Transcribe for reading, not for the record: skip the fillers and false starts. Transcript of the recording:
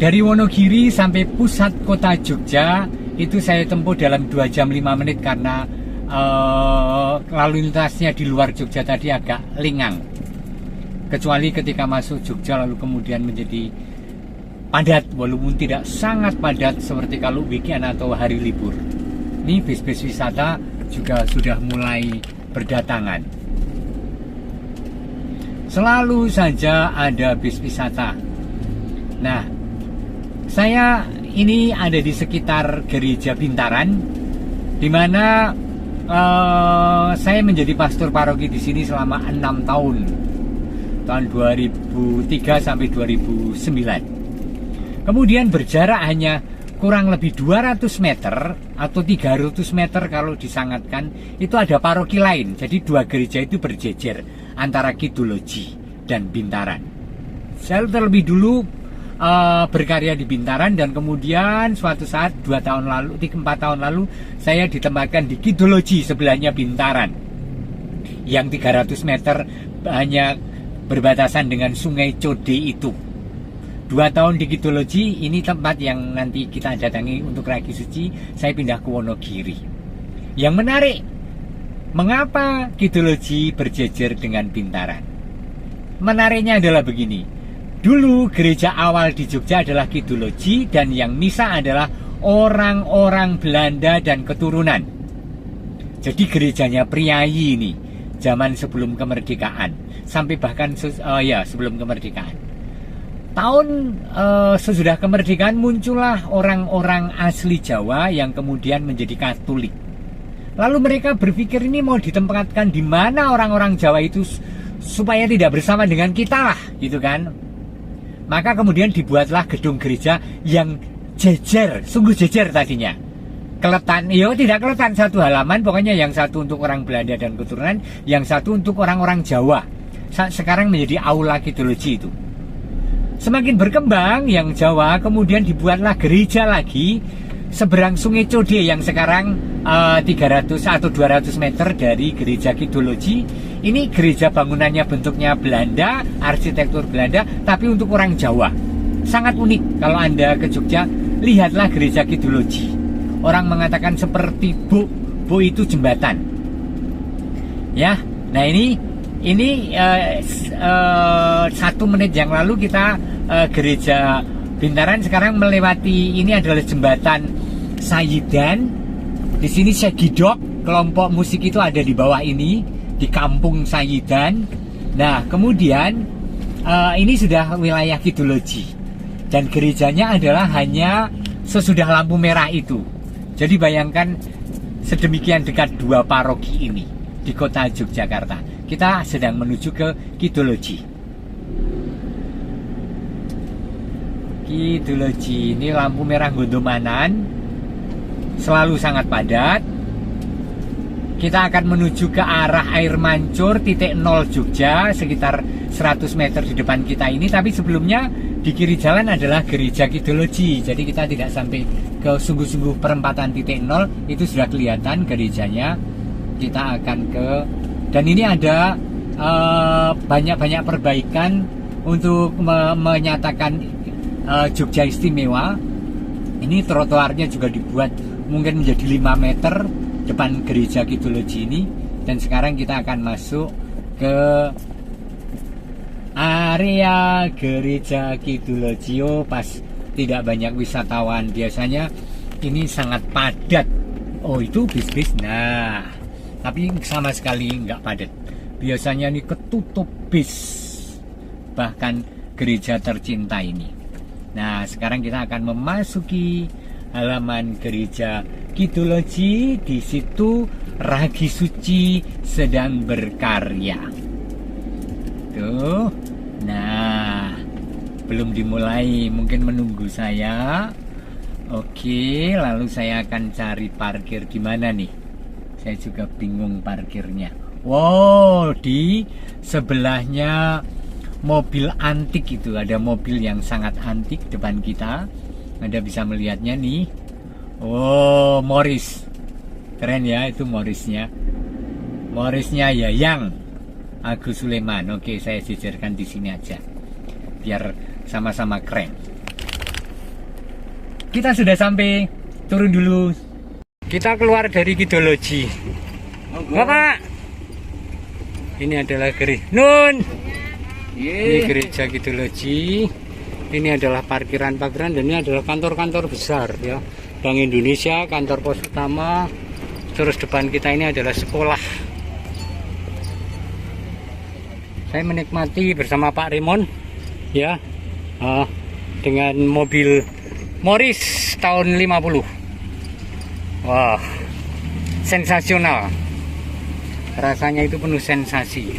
Dari Wonogiri sampai pusat kota Jogja itu saya tempuh dalam 2 jam 5 menit karena lalu lintasnya di luar Jogja tadi agak lengang. Kecuali ketika masuk Jogja lalu kemudian menjadi padat, walaupun tidak sangat padat seperti kalau weekend atau hari libur. Ini bis-bis wisata juga sudah mulai berdatangan. Selalu saja ada bis wisata. Nah, saya ini ada di sekitar Gereja Bintaran, di mana saya menjadi pastor paroki di sini selama 6 tahun, tahun 2003 sampai 2009. Kemudian berjarak hanya kurang lebih 200 meter atau 300 meter kalau disangatkan, itu ada paroki lain. Jadi 2 gereja itu berjejer antara Kidul-Loji dan Bintaran. Saya terlebih dulu berkarya di Bintaran, dan kemudian suatu saat 4 tahun lalu saya ditempatkan di Kidul-Loji, sebelahnya Bintaran, yang 300 meter hanya berbatasan dengan Sungai Code itu. 2 tahun di Kidul-Loji, ini tempat yang nanti kita datangi untuk Ragi Suci. Saya pindah ke Wonogiri. Yang menarik, mengapa Kidul-Loji berjejer dengan Bintaran? Menariknya adalah begini. Dulu gereja awal di Jogja adalah Kidul-Loji, dan yang misa adalah orang-orang Belanda dan keturunan. Jadi gerejanya priayi ini, zaman sebelum kemerdekaan, sampai bahkan sebelum kemerdekaan. Tahun sesudah kemerdekaan muncullah orang-orang asli Jawa yang kemudian menjadi Katolik. Lalu mereka berpikir ini mau ditempatkan di mana orang-orang Jawa itu supaya tidak bersama dengan kita lah, gitu kan. Maka kemudian dibuatlah gedung gereja yang jejer, sungguh jejer tadinya. Keletan, tidak keletan satu halaman, pokoknya yang satu untuk orang Belanda dan keturunan, yang satu untuk orang-orang Jawa. Sekarang menjadi aula Kidul-Loji itu. Semakin berkembang yang Jawa, kemudian dibuatlah gereja lagi seberang Sungai Code yang sekarang 300 atau 200 meter dari gereja Kidul-Loji. Ini gereja bangunannya bentuknya Belanda, arsitektur Belanda, tapi untuk orang Jawa. Sangat unik. Kalau Anda ke Jogja, lihatlah gereja Kidul-Loji. Orang mengatakan seperti Bu itu jembatan. Ya, nah ini 1 menit yang lalu kita gereja Bintaran, sekarang melewati ini adalah jembatan Sayidan. Di sini Segidok, kelompok musik itu ada di bawah ini, di kampung Sayidan. Nah, kemudian ini sudah wilayah Kidul-Loji, dan gerejanya adalah hanya sesudah lampu merah itu. Jadi bayangkan sedemikian dekat 2 paroki ini di kota Yogyakarta. Kita sedang menuju ke Kidul-Loji. Kidul-Loji ini lampu merah Gondomanan, selalu sangat padat. Kita akan menuju ke arah air mancur titik 0 Jogja, sekitar 100 meter di depan kita ini. Tapi sebelumnya di kiri jalan adalah gereja Kidul-Loji. Jadi kita tidak sampai ke sungguh-sungguh perempatan titik 0, itu sudah kelihatan gerejanya. Kita akan ke, dan ini ada banyak-banyak perbaikan untuk menyatakan Jogja istimewa. Ini trotoarnya juga dibuat mungkin menjadi 5 meter depan gereja Kidul-Loji ini. Dan sekarang kita akan masuk ke area gereja Kidul-Loji. Pas tidak banyak wisatawan, biasanya ini sangat padat. Oh, itu bis-bis. Nah, tapi sama sekali nggak padat. Biasanya ini ketutup bis, bahkan gereja tercinta ini. Nah, sekarang kita akan memasuki halaman gereja Kidul-Loji. Di situ Ragi Suci sedang berkarya. Tuh. Nah, belum dimulai, mungkin menunggu saya. Oke, lalu saya akan cari parkir di mana nih? Saya juga bingung parkirnya. Wow, di sebelahnya mobil antik itu, ada mobil yang sangat antik depan kita. Anda bisa melihatnya nih. Oh, Morris. Keren ya, itu Morrisnya. Morrisnya Yayang Agus Suleman. Oke, saya jejerkan di sini aja biar sama-sama keren. kita sudah sampai. Turun dulu. Kita keluar dari Kidologi. Bapak. Ini adalah gereja Nun. Ini gereja Kidologi. Ini adalah parkiran-parkiran dan ini adalah kantor-kantor besar ya. Bank Indonesia, kantor pos utama. Terus depan kita ini adalah sekolah. Saya menikmati bersama Pak Raymond ya. Dengan mobil Morris tahun 50. Wah, sensasional. Rasanya itu penuh sensasi.